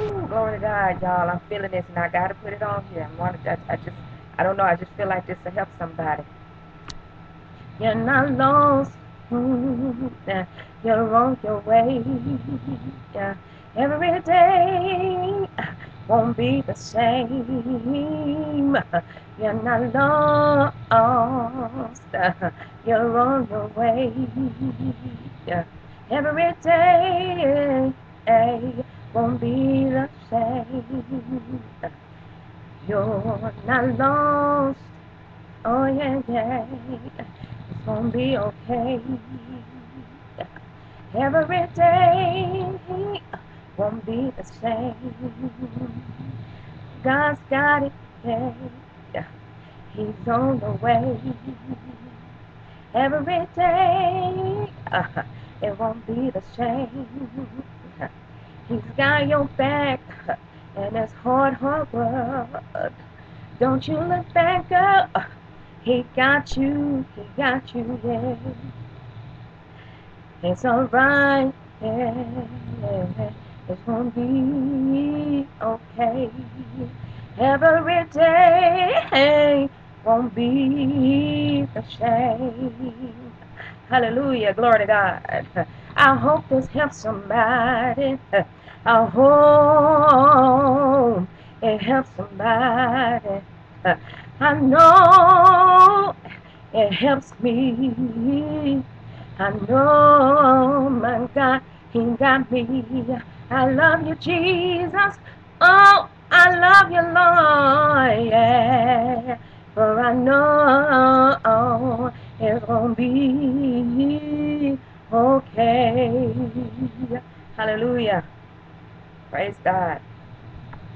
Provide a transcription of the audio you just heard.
Glory to God, y'all. I'm feeling this, and I gotta put it on here. I don't know. I just feel like this to help somebody. You're not lost. Yeah. You're on your way. Yeah. Every day won't be the same. You're not lost. You're on your way. Yeah. Every day won't be the same. You're not lost. Oh yeah, yeah. It's gonna be okay. Every day won't be the same. God's got it, yeah. He's on the way. Every day it won't be the same. He's got your back and it's hard work. Don't you look back up. He got you, yeah. It's alright, yeah. It's gonna be okay. Every day won't be the same. Hallelujah, glory to God. I hope this helps somebody. I hope it helps somebody. I know it helps me. I know my God, He got me. I love you, Jesus. Oh, I love you, Lord. Yeah. For I know it's gonna be okay. Hallelujah. Praise God.